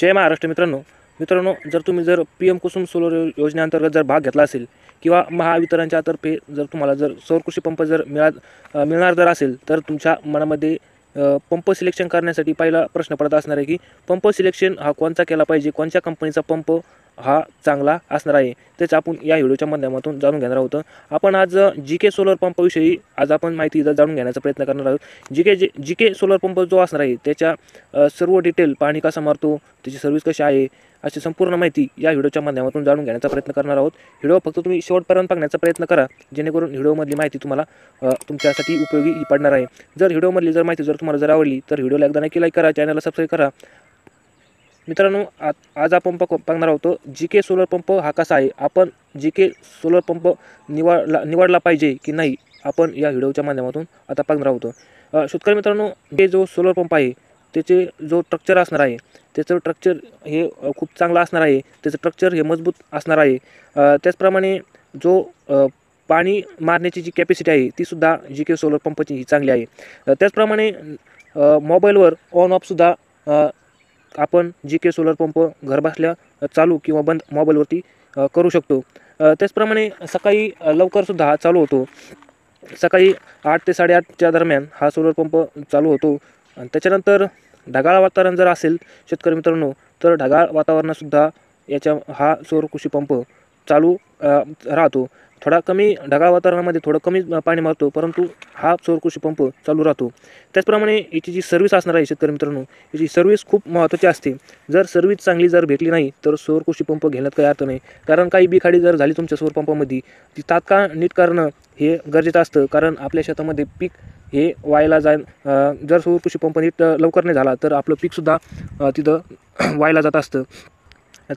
जय महाराष्ट्र मित्रांनो, जर PM Kusum solar योजनेअंतर्गत जर भाग घेतला असेल किंवा महावितरणच्या तर्फे जर तुम्हाला जर सौर कृषी पंप जर मिळणार जर असेल, तर तुमच्या मनामध्ये पंप सिलेक्शन करण्यासाठी पहिला प्रश्न पडत असणार आहे की पंप सिलेक्शन हा कोणता केला पाहिजे, कोणत्या कंपनीचा पंप हा चांगला असणार आहे. तेच आपण या व्हिडिओच्या माध्यमातून जाणून घेणार आहोत. आपण आज GK सोलर पंपाविषयी आज आपण माहिती जाणून घेण्याचा प्रयत्न करणार आहोत. GK सोलर पंप जो असणार आहे त्याच्या सर्व डिटेल, पाणी कसा मारतो, त्याची सर्व्हिस कशी आहे, अशी संपूर्ण माहिती या व्हिडिओच्या माध्यमातून जाणून घेण्याचा प्रयत्न करणार आहोत. व्हिडिओ फक्त तुम्ही शेवटपर्यंत बघण्याचा प्रयत्न करा, जेणेकरून व्हिडिओमधली माहिती तुम्हाला तुमच्यासाठी उपयोगी पडणार आहे. जर व्हिडिओमधली जर माहिती तुम्हाला जर आवडली तर व्हिडिओला एकदा नक्की लाईक करा, चॅनलला सबस्क्राईब करा. मित्रांनो, आज आपण बघणार आहोत GK सोलर पंप हा कसा आहे, आपण GK सोलर पंप निवडला पाहिजे की नाही, आपण या व्हिडिओच्या माध्यमातून आता बघणार आहोत. शेतकरी मित्रांनो, हे जो सोलर पंप आहे त्याचे जो स्ट्रक्चर असणार आहे, त्याचं स्ट्रक्चर हे खूप चांगलं असणार आहे. त्याचं स्ट्रक्चर हे मजबूत असणार आहे. त्याचप्रमाणे जो पाणी मारण्याची जी कॅपॅसिटी आहे तीसुद्धा GK सोलर पंपाची ही चांगली आहे. त्याचप्रमाणे मोबाईलवर ऑन ऑफसुद्धा आपण GK सोलर पंप घरबसल्या चालू किंवा बंद मोबाईलवरती करू शकतो. त्याचप्रमाणे सकाळी लवकरसुद्धा हा चालू होतो. सकाळी 8 ते 8:30च्या दरम्यान हा सोलर पंप चालू होतो. आणि त्याच्यानंतर ढगाळ वातावरण जर असेल शेतकरी मित्रांनो, तर ढगाळ वातावरणातसुद्धा हा सौर कृषी पंप चालू राहतो. थोडा कमी ढगाळ वातावरणामध्ये थोडं कमी पाणी मारतो, परंतु हा सौर कृषी पंप चालू राहतो. त्याचप्रमाणे याची जी सर्व्हिस असणार आहे शेतकरी मित्रांनो, याची सर्व्हिस खूप महत्त्वाची असते. जर सर्व्हिस चांगली जर भेटली नाही तर सौर कृषी पंप घेण्यात काही अर्थ नाही. कारण काही बिखाडी जर झाली तुमच्या सौर पंपामध्ये, ती तात्काळ नीट करणं हे गरजेचं असतं. कारण आपल्या शेतामध्ये पीक हे वायाला जर सौर कृषी पंप नीट लवकर नाही झाला तर आपलं पीकसुद्धा तिथं वायाला जात असतं.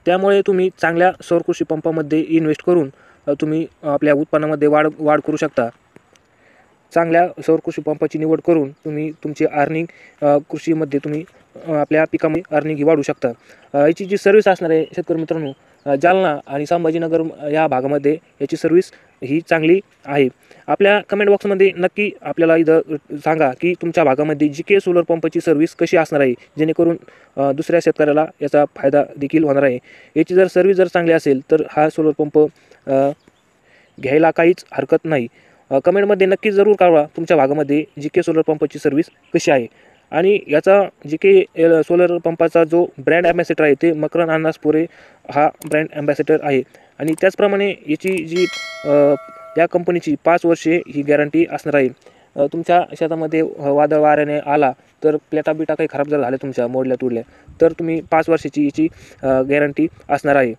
त्यामुळे तुम्ही चांगल्या सौर कृषी पंपामध्ये इन्व्हेस्ट करून तुम्ही आपल्या उत्पन्नामध्ये वाढ करू शकता. चांगल्या सौर कृषी पंपाची निवड करून तुम्ही तुमची अर्निंग कृषीमध्ये तुम्ही आपल्या पिकामध्ये अर्निंग ही वाढवू शकता. याची जी सर्व्हिस असणार आहे शेतकरी मित्रांनो, जालना आणि संभाजीनगर या भागामध्ये याची सर्व्हिस ही चांगली आहे. आपल्या कमेंट बॉक्समध्ये नक्की आपल्याला इथं सांगा की तुमच्या भागामध्ये GK सोलर पंपाची सर्व्हिस कशी असणार आहे, जेणेकरून दुसऱ्या शेतकऱ्याला याचा फायदा देखील होणार आहे. याची जर सर्व्हिस जर चांगली असेल तर हा सोलर पंप घ्यायला काहीच हरकत नाही. कमेंटमध्ये नक्की जरूर कळवा तुमच्या भागामध्ये GK सोलर पंपाची सर्व्हिस कशी आहे. आणि याचा GK सोलर पंपाचा जो ब्रँड ॲम्बॅसेडर आहे ते मकरन अण्णासपुरे हा ब्रँड ॲम्बॅसेडर आहे. आणि त्याचप्रमाणे याची जी या कंपनीची 5 वर्षे ही गॅरंटी असणार आहे. तुमच्या शेतामध्ये वादळ वाऱ्याने आला तर प्लेटा काही खराब जर झाल्या तुमच्या मोडल्या तुडल्या, तर तुम्ही 5 वर्षाची याची गॅरंटी असणार आहे.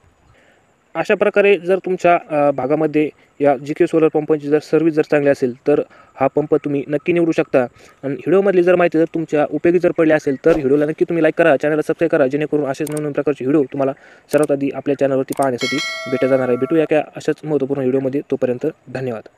अशा प्रकारे जर तुमच्या भागामध्ये या GK सोलर पंपाची जर सर्व्हिस जर चांगली असेल तर हा पंप तुम्ही नक्की निवडू शकता. आणि व्हिडिओमधली जर माहिती जर तुमच्या उपयोगी जर पडली असेल तर व्हिडिओला नक्की तुम्ही लाईक करा, चॅनलला सबस्क्राईब करा, जेणेकरून असेच नवीन प्रकारचे व्हिडिओ तुम्हाला सर्वात आधी आपल्या चॅनलवरती पाहण्यासाठी भेटत जाणार आहे. भेटूया का अशाच महत्त्वपूर्ण व्हिडिओमध्ये. तोपर्यंत धन्यवाद.